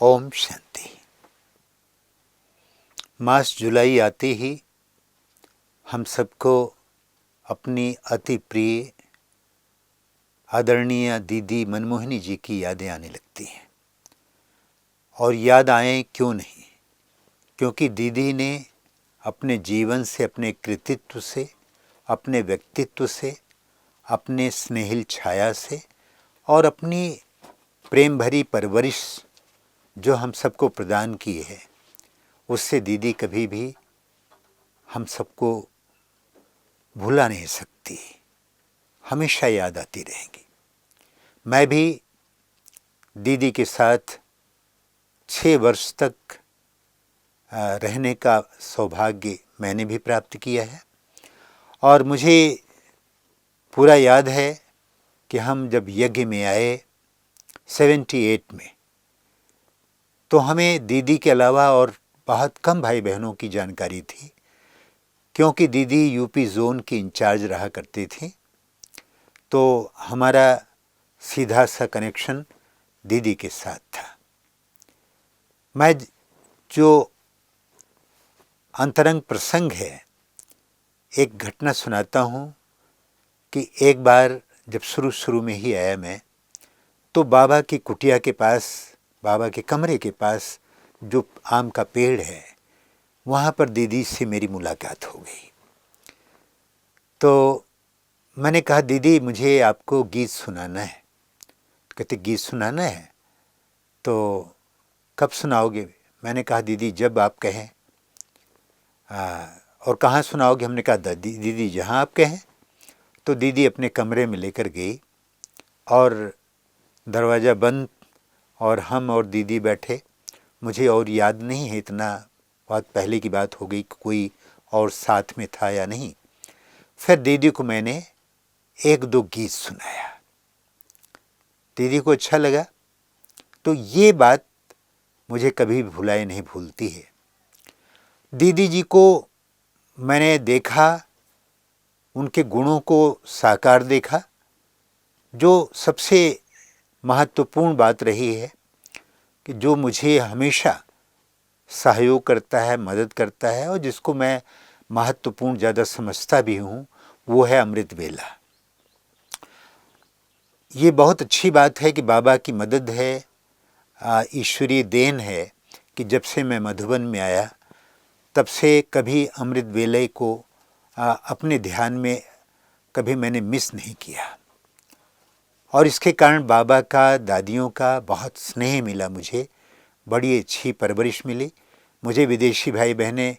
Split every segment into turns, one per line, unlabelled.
ओम शांति। मास जुलाई आते ही हम सबको अपनी अति प्रिय आदरणीय दीदी मनमोहिनी जी की यादें आने लगती हैं। और याद आए क्यों नहीं, क्योंकि दीदी ने अपने जीवन से, अपने कृतित्व से, अपने व्यक्तित्व से, अपने स्नेहिल छाया से और अपनी प्रेम भरी परवरिश जो हम सबको प्रदान की है, उससे दीदी कभी भी हम सबको भुला नहीं सकती, हमेशा याद आती रहेंगी। मैं भी दीदी के साथ 6 वर्ष तक रहने का सौभाग्य मैंने भी प्राप्त किया है। और मुझे पूरा याद है कि हम जब यज्ञ में आए 78 में, तो हमें दीदी के अलावा और बहुत कम भाई बहनों की जानकारी थी, क्योंकि दीदी यूपी जोन की इंचार्ज रहा करती थी। तो हमारा सीधा सा कनेक्शन दीदी के साथ था। मैं जो अंतरंग प्रसंग है, एक घटना सुनाता हूँ कि एक बार जब शुरू में ही आया मैं, तो बाबा की कुटिया के पास, बाबा के कमरे के पास जो आम का पेड़ है, वहाँ पर दीदी से मेरी मुलाकात हो गई। तो मैंने कहा, दीदी मुझे आपको गीत सुनाना है। कहते गीत सुनाना है, तो कब सुनाओगे? मैंने कहा दीदी जब आप कहें। और कहाँ सुनाओगे? हमने कहा दीदी जहाँ आप कहें। तो दीदी अपने कमरे में लेकर गई और दरवाज़ा बंद, और हम और दीदी बैठे। मुझे और याद नहीं है, इतना बहुत पहले की बात हो गई, कोई और साथ में था या नहीं। फिर दीदी को मैंने 1-2 गीत सुनाया, दीदी को अच्छा लगा। तो ये बात मुझे कभी भुलाए नहीं भूलती है। दीदी जी को मैंने देखा, उनके गुणों को साकार देखा। जो सबसे महत्वपूर्ण बात रही है कि जो मुझे हमेशा सहयोग करता है, मदद करता है, और जिसको मैं महत्वपूर्ण ज़्यादा समझता भी हूँ, वो है अमृत वेला। ये बहुत अच्छी बात है कि बाबा की मदद है, ईश्वरीय देन है कि जब से मैं मधुबन में आया, तब से कभी अमृत वेले को अपने ध्यान में कभी मैंने मिस नहीं किया। और इसके कारण बाबा का, दादियों का बहुत स्नेह मिला, मुझे बड़ी अच्छी परवरिश मिली। मुझे विदेशी भाई बहनें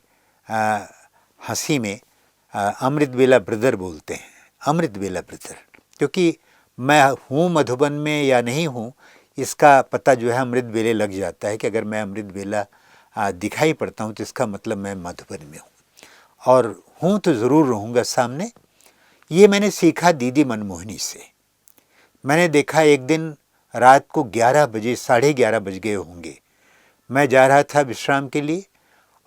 हंसी में अमृत वेला ब्रदर बोलते हैं, अमृत वेला ब्रदर, क्योंकि मैं हूँ मधुबन में या नहीं हूँ, इसका पता जो है अमृत वेले लग जाता है कि अगर मैं अमृत वेला दिखाई पड़ता हूँ तो इसका मतलब मैं मधुबन में हूँ, और हूँ तो ज़रूर रहूँगा सामने। ये मैंने सीखा दीदी मनमोहिनी से। मैंने देखा एक दिन रात को 11 बजे, 11:30 बज गए होंगे, मैं जा रहा था विश्राम के लिए,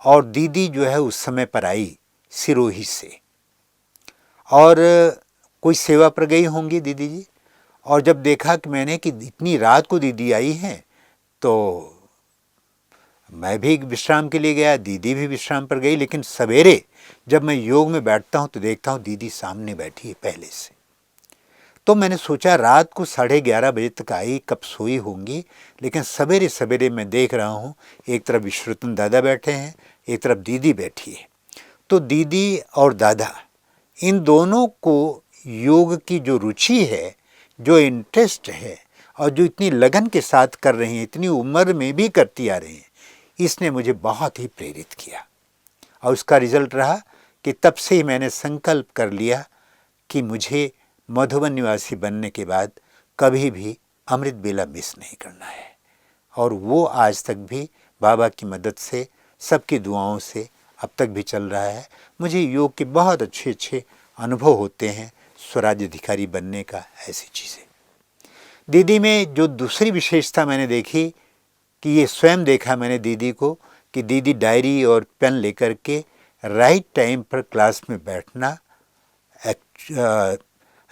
और दीदी जो है उस समय पर आई सिरोही से, और कोई सेवा पर गई होंगी दीदी जी। और जब देखा कि मैंने कि इतनी रात को दीदी आई हैं, तो मैं भी विश्राम के लिए गया, दीदी भी विश्राम पर गई। लेकिन सवेरे जब मैं योग में बैठता हूँ तो देखता हूँ दीदी सामने बैठी है पहले से। तो मैंने सोचा रात को 11:30 बजे तक आई, कब सोई होंगी। लेकिन सवेरे सवेरे मैं देख रहा हूँ, एक तरफ विश्वरतन दादा बैठे हैं, एक तरफ दीदी बैठी है। तो दीदी और दादा, इन दोनों को योग की जो रुचि है, जो इंटरेस्ट है, और जो इतनी लगन के साथ कर रहे हैं, इतनी उम्र में भी करती आ रहे हैं, इसने मुझे बहुत ही प्रेरित किया। और उसका रिजल्ट रहा कि तब से ही मैंने संकल्प कर लिया कि मुझे मधुबन निवासी बनने के बाद कभी भी अमृत वेला मिस नहीं करना है। और वो आज तक भी बाबा की मदद से, सबकी दुआओं से अब तक भी चल रहा है। मुझे योग के बहुत अच्छे अनुभव होते हैं, स्वराज्याधिकारी बनने का, ऐसी चीज़ें। दीदी में जो दूसरी विशेषता मैंने देखी, कि ये स्वयं देखा मैंने दीदी को, कि दीदी डायरी और पेन लेकर के राइट टाइम पर क्लास में बैठना,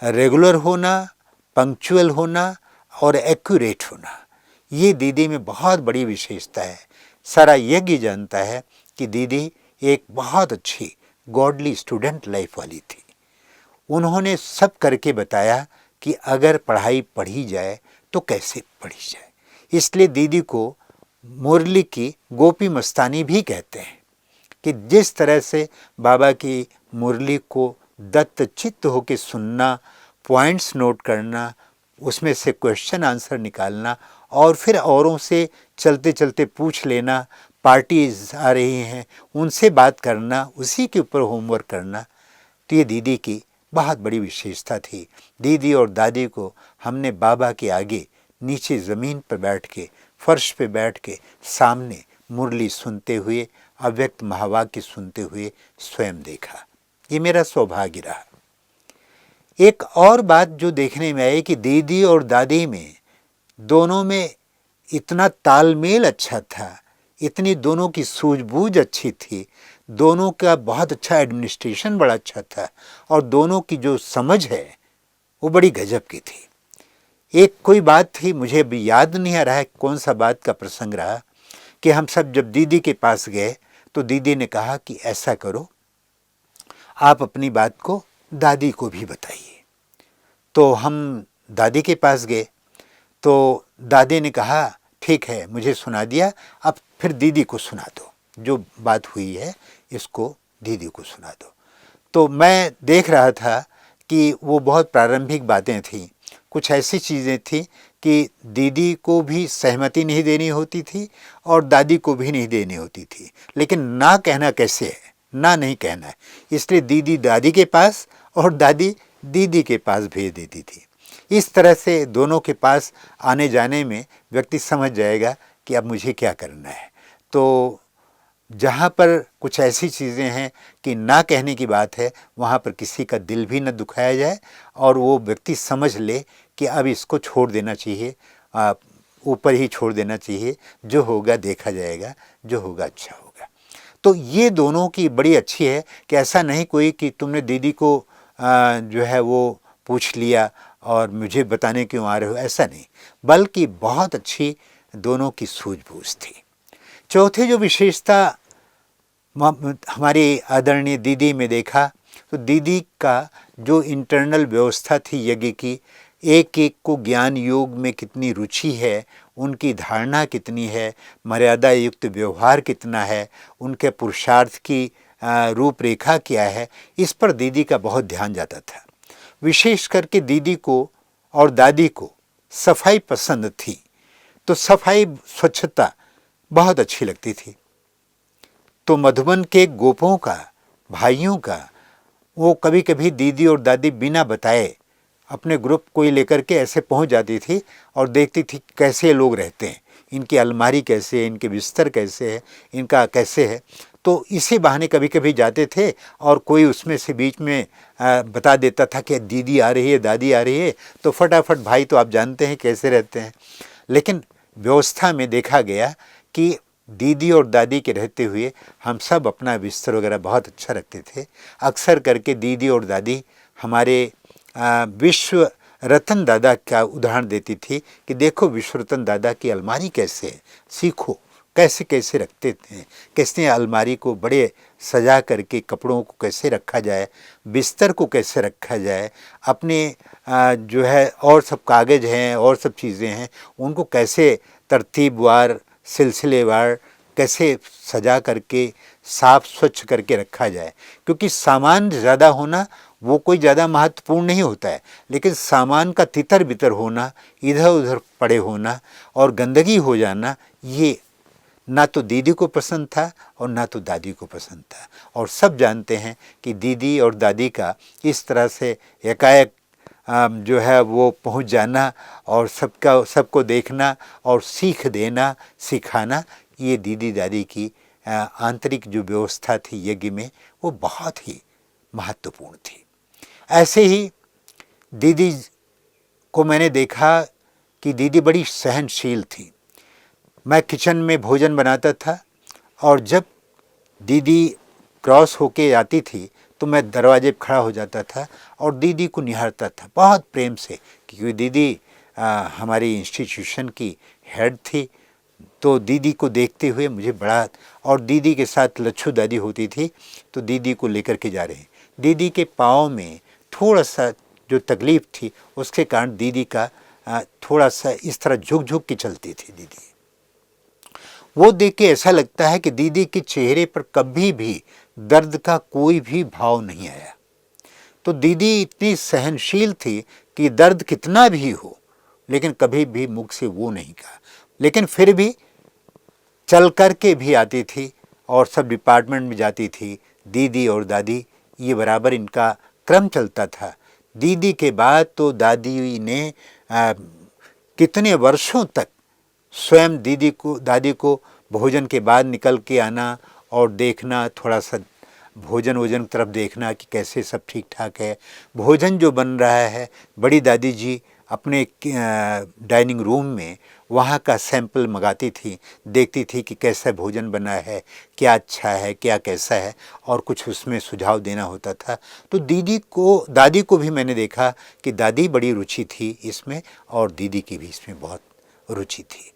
रेगुलर होना, पंक्चुअल होना और एक्यूरेट होना, ये दीदी में बहुत बड़ी विशेषता है। सारा यज्ञ जानता है कि दीदी एक बहुत अच्छी गॉडली स्टूडेंट लाइफ वाली थी। उन्होंने सब करके बताया कि अगर पढ़ाई पढ़ी जाए तो कैसे पढ़ी जाए। इसलिए दीदी को मुरली की गोपी मस्तानी भी कहते हैं कि जिस तरह से बाबा की मुरली को दत्तचित्त होकर सुनना, पॉइंट्स नोट करना, उसमें से क्वेश्चन आंसर निकालना और फिर औरों से चलते चलते पूछ लेना, पार्टीज आ रही हैं उनसे बात करना, उसी के ऊपर होमवर्क करना, तो ये दीदी की बहुत बड़ी विशेषता थी। दीदी और दादी को हमने बाबा के आगे नीचे ज़मीन पर बैठ के, फर्श पे बैठ के सामने मुरली सुनते हुए, अव्यक्त महावाक्य सुनते हुए स्वयं देखा। ये मेरा सौभाग्य रहा। एक और बात जो देखने में आई कि दीदी और दादी में दोनों में इतना तालमेल अच्छा था, इतनी दोनों की सूझबूझ अच्छी थी, दोनों का बहुत अच्छा एडमिनिस्ट्रेशन बड़ा अच्छा था और दोनों की जो समझ है वो बड़ी गजब की थी। एक कोई बात थी, मुझे अभी याद नहीं आ रहा है कौन सा बात का प्रसंग रहा, कि हम सब जब दीदी के पास गए तो दीदी ने कहा कि ऐसा करो, आप अपनी बात को दादी को भी बताइए। तो हम दादी के पास गए तो दादी ने कहा ठीक है, मुझे सुना दिया, अब फिर दीदी को सुना दो, जो बात हुई है इसको दीदी को सुना दो। तो मैं देख रहा था कि वो बहुत प्रारंभिक बातें थीं, कुछ ऐसी चीज़ें थीं कि दीदी को भी सहमति नहीं देनी होती थी और दादी को भी नहीं देनी होती थी, लेकिन ना कहना कैसे है, ना नहीं कहना है, इसलिए दीदी दादी के पास और दादी दीदी के पास भेज देती थी। इस तरह से दोनों के पास आने जाने में व्यक्ति समझ जाएगा कि अब मुझे क्या करना है। तो जहाँ पर कुछ ऐसी चीज़ें हैं कि ना कहने की बात है, वहाँ पर किसी का दिल भी न दुखाया जाए और वो व्यक्ति समझ ले कि अब इसको छोड़ देना चाहिए, ऊपर ही छोड़ देना चाहिए, जो होगा देखा जाएगा, जो होगा अच्छा होगा। तो ये दोनों की बड़ी अच्छी है कि ऐसा नहीं कोई कि तुमने दीदी को जो है वो पूछ लिया और मुझे बताने क्यों आ रहे हो, ऐसा नहीं, बल्कि बहुत अच्छी दोनों की सूझबूझ थी। चौथी जो विशेषता हमारी आदरणीय दीदी में देखा, तो दीदी का जो इंटरनल व्यवस्था थी यज्ञ की, एक एक को ज्ञान योग में कितनी रुचि है, उनकी धारणा कितनी है, मर्यादा युक्त व्यवहार कितना है, उनके पुरुषार्थ की रूपरेखा क्या है, इस पर दीदी का बहुत ध्यान जाता था। विशेष करके दीदी को और दादी को सफाई पसंद थी, तो सफाई स्वच्छता बहुत अच्छी लगती थी। तो मधुबन के गोपों का, भाइयों का, वो कभी कभी दीदी और दादी बिना बताए अपने ग्रुप को ही लेकर के ऐसे पहुंच जाती थी और देखती थी कैसे लोग रहते हैं, इनकी अलमारी कैसे है, इनके बिस्तर कैसे है, इनका कैसे है। तो इसी बहाने कभी कभी जाते थे और कोई उसमें से बीच में बता देता था कि दीदी आ रही है, दादी आ रही है, तो फटाफट भाई तो आप जानते हैं कैसे रहते हैं। लेकिन व्यवस्था में देखा गया कि दीदी और दादी के रहते हुए हम सब अपना बिस्तर वगैरह बहुत अच्छा रखते थे। अक्सर करके दीदी और दादी हमारे विश्व रतन दादा का उदाहरण देती थी कि देखो विश्व रतन दादा की अलमारी कैसे है, सीखो कैसे कैसे रखते थे, कैसे अलमारी को बड़े सजा करके कपड़ों को कैसे रखा जाए, बिस्तर को कैसे रखा जाए, अपने जो है और सब कागज़ हैं और सब चीज़ें हैं उनको कैसे तरतीबवार सिलसिलेवार कैसे सजा करके साफ स्वच्छ करके रखा जाए। क्योंकि सामान ज़्यादा होना वो कोई ज़्यादा महत्वपूर्ण नहीं होता है, लेकिन सामान का तितर बितर होना, इधर उधर पड़े होना और गंदगी हो जाना, ये ना तो दीदी को पसंद था और ना तो दादी को पसंद था। और सब जानते हैं कि दीदी और दादी का इस तरह से एकाएक जो है वो पहुंच जाना और सबको देखना और सीख देना, सिखाना, ये दीदी दादी की आंतरिक जो व्यवस्था थी यज्ञ में वो बहुत ही महत्वपूर्ण थी। ऐसे ही दीदी को मैंने देखा कि दीदी बड़ी सहनशील थी। मैं किचन में भोजन बनाता था और जब दीदी क्रॉस होके आती थी तो मैं दरवाजे पर खड़ा हो जाता था और दीदी को निहारता था बहुत प्रेम से, क्योंकि दीदी हमारी इंस्टीट्यूशन की हेड थी, तो दीदी को देखते हुए मुझे बड़ा, और दीदी के साथ लच्छू दादी होती थी, तो दीदी को लेकर के जा रहे हैं। दीदी के पाँव में थोड़ा सा जो तकलीफ़ थी उसके कारण दीदी का थोड़ा सा इस तरह झुक झुक के चलती थी दीदी। वो देख के ऐसा लगता है कि दीदी के चेहरे पर कभी भी दर्द का कोई भी भाव नहीं आया। तो दीदी इतनी सहनशील थी कि दर्द कितना भी हो, लेकिन कभी भी मुख से वो नहीं कहा। लेकिन फिर भी चल कर के भी आती थी और सब डिपार्टमेंट में जाती थी। दीदी और दादी, ये बराबर इनका क्रम चलता था। दीदी के बाद तो दादी ने कितने वर्षों तक स्वयं दादी को भोजन के बाद निकल के आना और देखना, थोड़ा सा भोजन की तरफ देखना कि कैसे सब ठीक ठाक है। भोजन जो बन रहा है, बड़ी दादी जी अपने डाइनिंग रूम में वहाँ का सैंपल मंगाती थी, देखती थी कि कैसा भोजन बना है, क्या अच्छा है, क्या कैसा है, और कुछ उसमें सुझाव देना होता था। तो दादी को भी मैंने देखा कि दादी बड़ी रुचि थी इसमें, और दीदी की भी इसमें बहुत रुचि थी।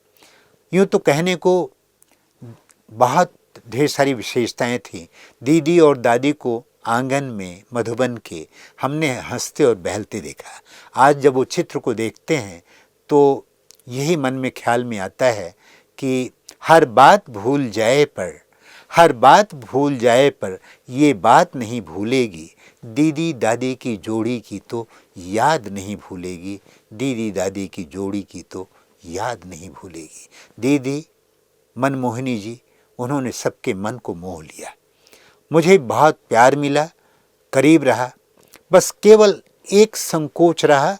यूँ तो कहने को बहुत ढेर सारी विशेषताएं थीं। दीदी और दादी को आंगन में मधुबन के हमने हंसते और बहलते देखा। आज जब वो चित्र को देखते हैं तो यही मन में ख्याल में आता है कि हर बात भूल जाए पर ये बात नहीं भूलेगी, दीदी दादी की जोड़ी की तो याद नहीं भूलेगी, दीदी दादी की जोड़ी की तो याद नहीं भूलेगी। दीदी मनमोहिनी जी, उन्होंने सबके मन को मोह लिया। मुझे बहुत प्यार मिला, करीब रहा, बस केवल एक संकोच रहा,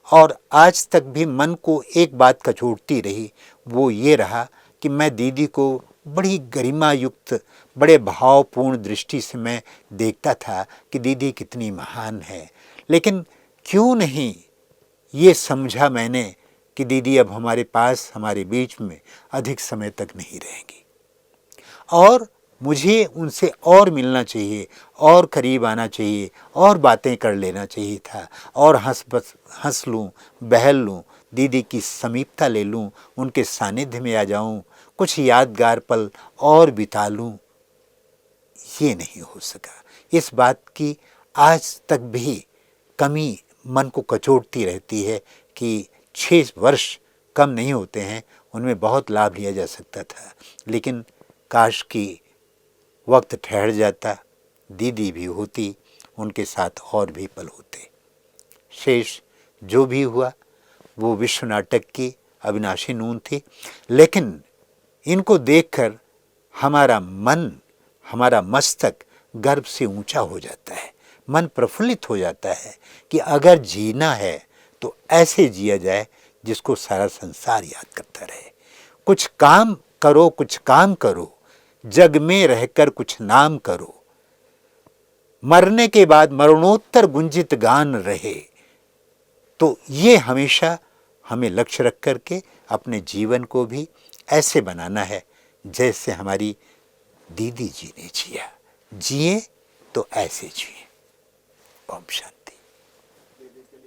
और आज तक भी मन को एक बात कचोटती रही। वो ये रहा कि मैं दीदी को बड़ी गरिमा युक्त, बड़े भावपूर्ण दृष्टि से मैं देखता था कि दीदी कितनी महान है। लेकिन क्यों नहीं ये समझा मैंने कि दीदी अब हमारे पास, हमारे बीच में अधिक समय तक नहीं रहेंगी, और मुझे उनसे और मिलना चाहिए, और करीब आना चाहिए, और बातें कर लेना चाहिए था, और हंस लूँ, बहल लूँ, दीदी की समीपता ले लूँ, उनके सानिध्य में आ जाऊँ, कुछ यादगार पल और बिता लूँ। ये नहीं हो सका। इस बात की आज तक भी कमी मन को कचोटती रहती है कि 6 वर्ष कम नहीं होते हैं, उनमें बहुत लाभ लिया जा सकता था। लेकिन काश कि वक्त ठहर जाता, दीदी भी होती, उनके साथ और भी पल होते। शेष जो भी हुआ वो विश्व नाटक की अविनाशी नून थी। लेकिन इनको देखकर हमारा मन, हमारा मस्तक गर्व से ऊंचा हो जाता है, मन प्रफुल्लित हो जाता है कि अगर जीना है तो ऐसे जिया जाए जिसको सारा संसार याद करता रहे। कुछ काम करो, जग में रहकर कुछ नाम करो, मरने के बाद मरणोत्तर गुंजित गान रहे। तो ये हमेशा हमें लक्ष्य रख करके अपने जीवन को भी ऐसे बनाना है जैसे हमारी दीदी जी ने जिया। जिए तो ऐसे जिए। ओम शांति।